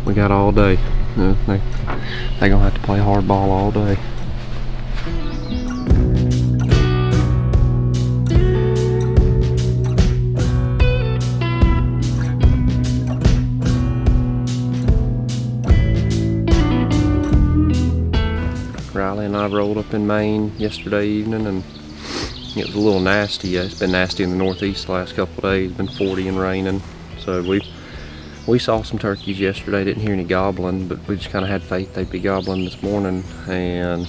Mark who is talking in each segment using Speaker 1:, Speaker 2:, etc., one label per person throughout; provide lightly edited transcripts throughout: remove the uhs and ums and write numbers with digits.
Speaker 1: we got all day. They gonna have to play hardball all day. Riley and I rolled up in Maine yesterday evening, and it was a little nasty. It's been nasty in the northeast the last couple of days. It's been 40 and raining. So we saw some turkeys yesterday. Didn't hear any gobbling, but we just kind of had faith they'd be gobbling this morning, and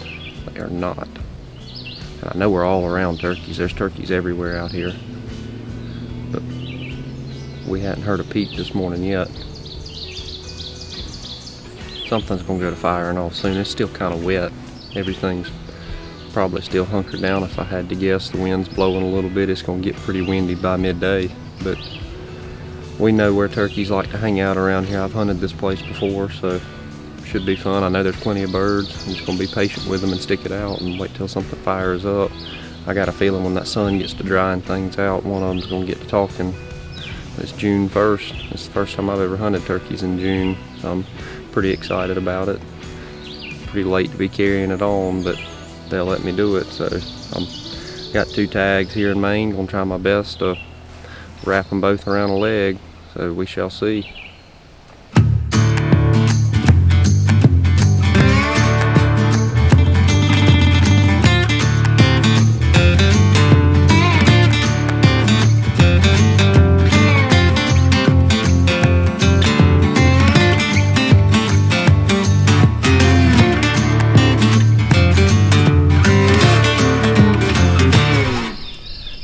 Speaker 1: they are not. And I know we're all around turkeys. There's turkeys everywhere out here, but we hadn't heard a peep this morning yet. Something's gonna go to firing off soon. It's still kind of wet. Everything's probably still hunkered down. If I had to guess, the wind's blowing a little bit. It's gonna get pretty windy by midday, but we know where turkeys like to hang out around here. I've hunted this place before, so it should be fun. I know there's plenty of birds. I'm just gonna be patient with them and stick it out and wait till something fires up. I got a feeling when that sun gets to drying things out, one of them's gonna get to talking. It's June 1st. It's the first time I've ever hunted turkeys in June, so I'm pretty excited about it. Pretty late to be carrying it on, but they'll let me do it. So I'm got 2 tags here in Maine. Gonna try my best to wrap them both around a leg. So we shall see.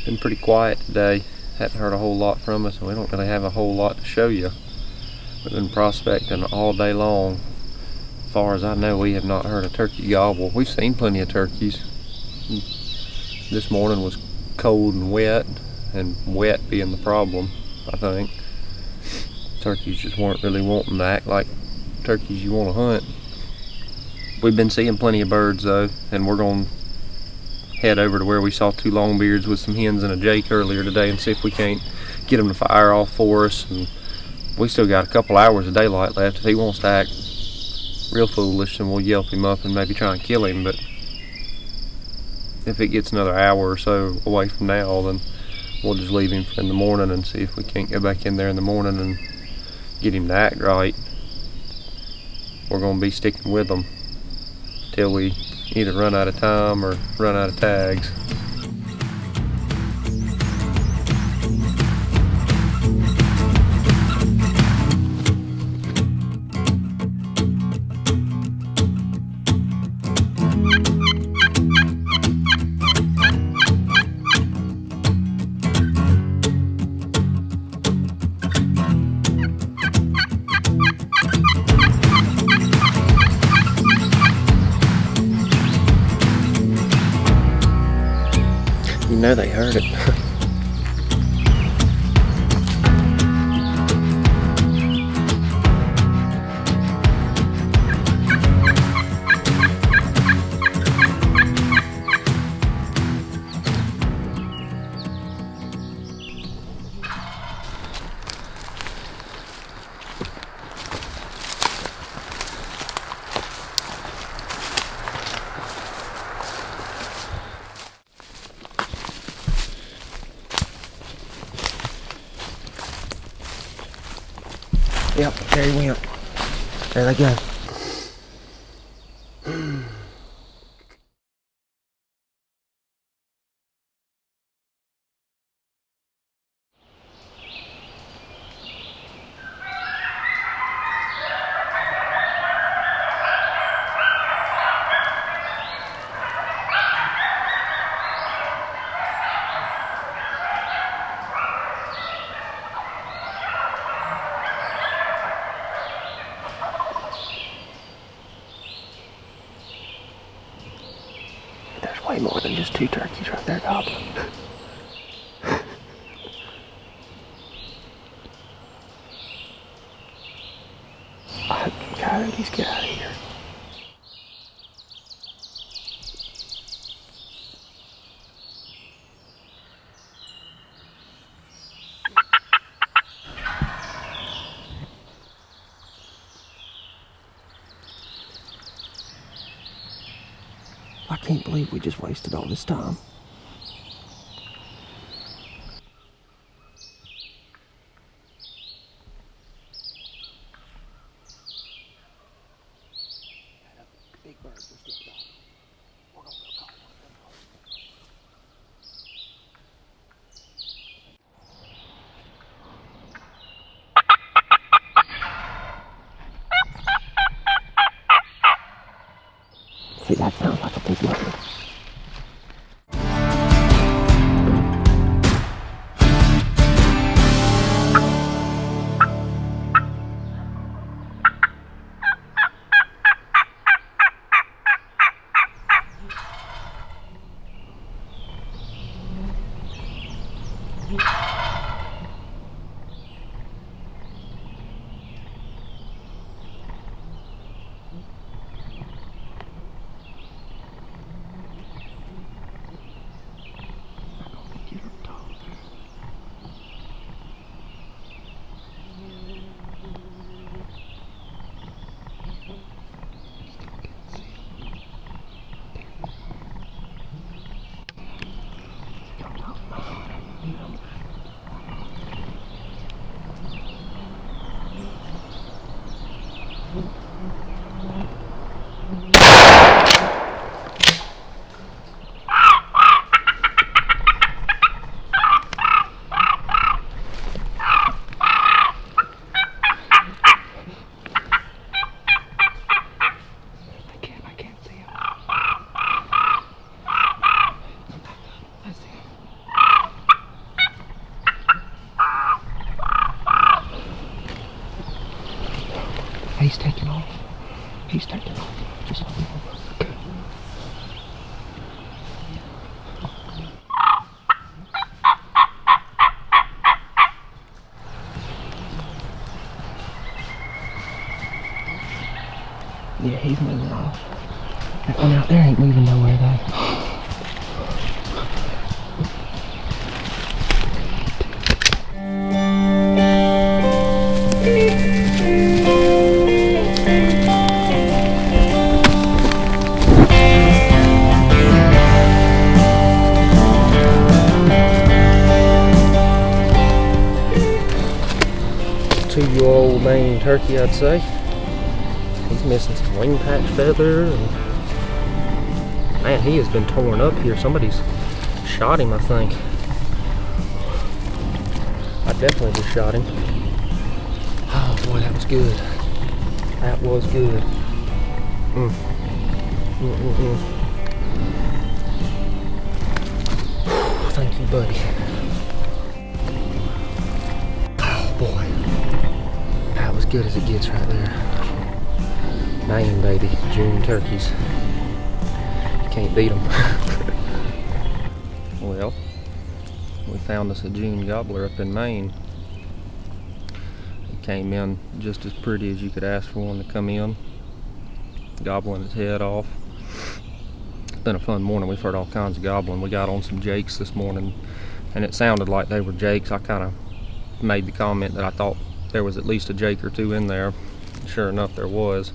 Speaker 1: Been pretty quiet today. Hadn't heard a whole lot from us, and we don't really have a whole lot to show you. We've been prospecting all day long. As far as I know, we have not heard a turkey gobble. We've seen plenty of turkeys. This morning was cold and wet being the problem, I think. Turkeys just weren't really wanting to act like turkeys you want to hunt. We've been seeing plenty of birds though, and we're going to head over to where we saw 2 longbeards with some hens and a jake earlier today and see if we can't get them to fire off for us. And we still got a couple hours of daylight left. If he wants to act real foolish, then we'll yelp him up and maybe try and kill him. But if it gets another hour or so away from now, then we'll just leave him for in the morning and see if we can't go back in there in the morning and get him to act right. We're going to be sticking with them till we either run out of time or run out of tags. You know they heard it. Yep, there he went. There they go. Way more than just 2 turkeys right there gobbling. Coyotes, get out of here.
Speaker 2: Can't believe we just wasted all this time. Big bird just jumped off. We're gonna go call one of them. See, that sounds like a big bird. He's taking off. He's taking off. Just let him over. Okay. Yeah, he's moving off. That one out there ain't moving nowhere though. Two-year-old Maine turkey, I'd say. He's missing some wing patch feathers. Man, he has been torn up here. Somebody's shot him, I think. I definitely just shot him. Oh boy, that was good. That was good. Thank you, buddy. Boy, that was good as it gets right there. Maine, baby, June turkeys. You can't beat them. Well, we found us a June gobbler up in Maine. He came in just as pretty as you could ask for one to come in, gobbling his head off. It's been a fun morning. We've heard all kinds of gobbling. We got on some jakes this morning, and it sounded like they were jakes. I kind of made the comment that I thought there was at least a jake or two in there. Sure enough, there was.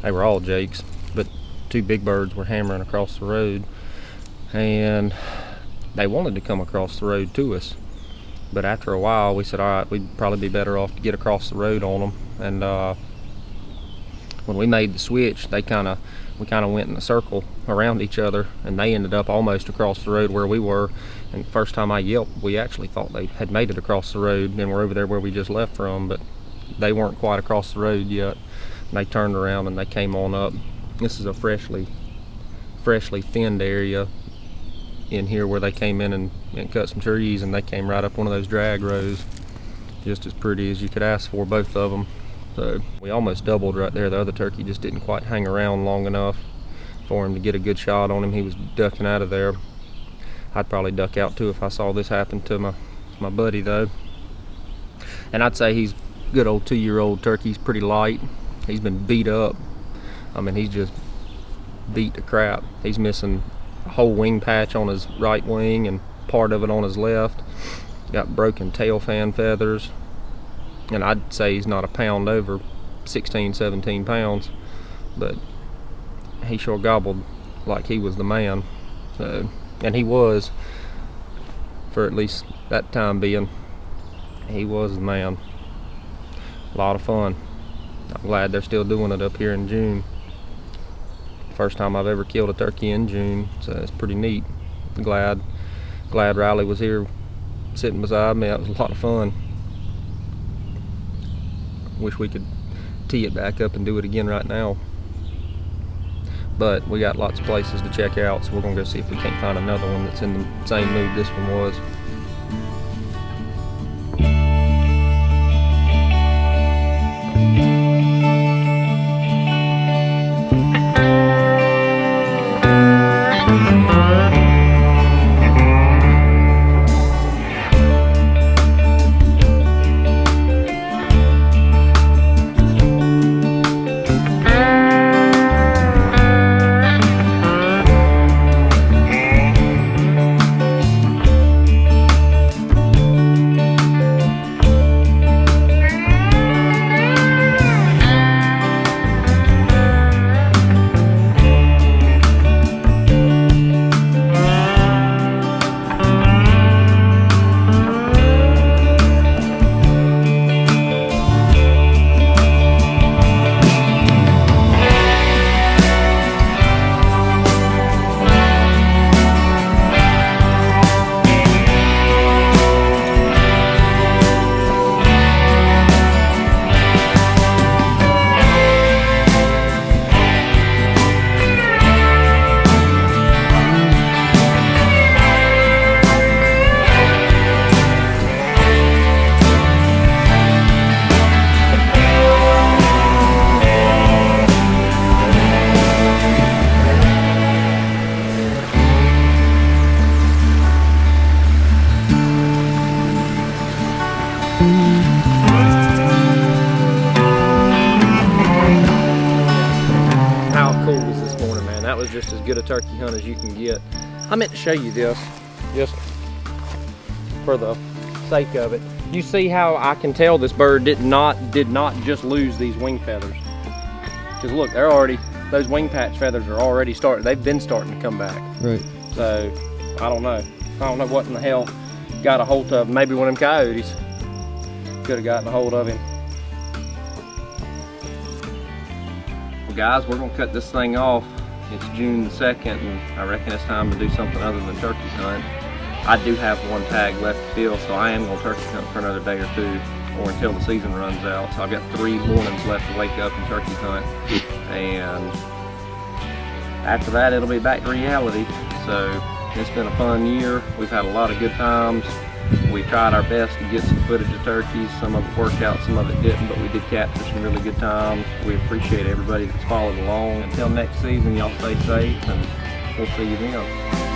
Speaker 2: They were all jakes, but two big birds were hammering across the road, and they wanted to come across the road to us, but after a while we said, all right, we'd probably be better off to get across the road on them. And when we made the switch, we kind of went in a circle around each other, and they ended up almost across the road where we were. And the first time I yelped, we actually thought they had made it across the road and were over there where we just left from, but they weren't quite across the road yet. And they turned around and they came on up. This is a freshly thinned area in here where they came in and cut some trees, and they came right up one of those drag rows, just as pretty as you could ask for, both of them. So we almost doubled right there. The other turkey just didn't quite hang around long enough for him to get a good shot on him. He was ducking out of there. I'd probably duck out too if I saw this happen to my buddy though. And I'd say he's good old 2-year-old turkey. He's pretty light. He's been beat up. I mean, he's just beat to crap. He's missing a whole wing patch on his right wing and part of it on his left. Got broken tail fan feathers. And I'd say he's not a pound over, 16, 17 pounds. But he sure gobbled like he was the man. So, and he was, for at least that time being, he was the man. A lot of fun. I'm glad they're still doing it up here in June. First time I've ever killed a turkey in June, so it's pretty neat. Glad Riley was here sitting beside me. That was a lot of fun. Wish we could tee it back up and do it again right now. But we got lots of places to check out, so we're gonna go see if we can't find another one that's in the same mood this one was. How cool was this morning, man? That was just as good a turkey hunt as you can get. I meant to show you this, just for the sake of it. You see how I can tell this bird did not just lose these wing feathers. Because look, they're already, those wing patch feathers are already starting, they've been starting to come back.
Speaker 1: Right.
Speaker 2: So, I don't know what in the hell got a hold of him. Maybe one of them coyotes could have gotten a hold of him. Well guys, we're gonna cut this thing off. It's June the 2nd and I reckon it's time to do something other than turkey hunt. I do have one tag left to fill, so I am gonna turkey hunt for another day or two, or until the season runs out. So I've got 3 mornings left to wake up and turkey hunt. And after that, it'll be back to reality. So it's been a fun year. We've had a lot of good times. We tried our best to get some footage of turkeys. Some of it worked out, some of it didn't, but we did capture some really good times. We appreciate everybody that's followed along. Until next season, y'all stay safe, and we'll see you then.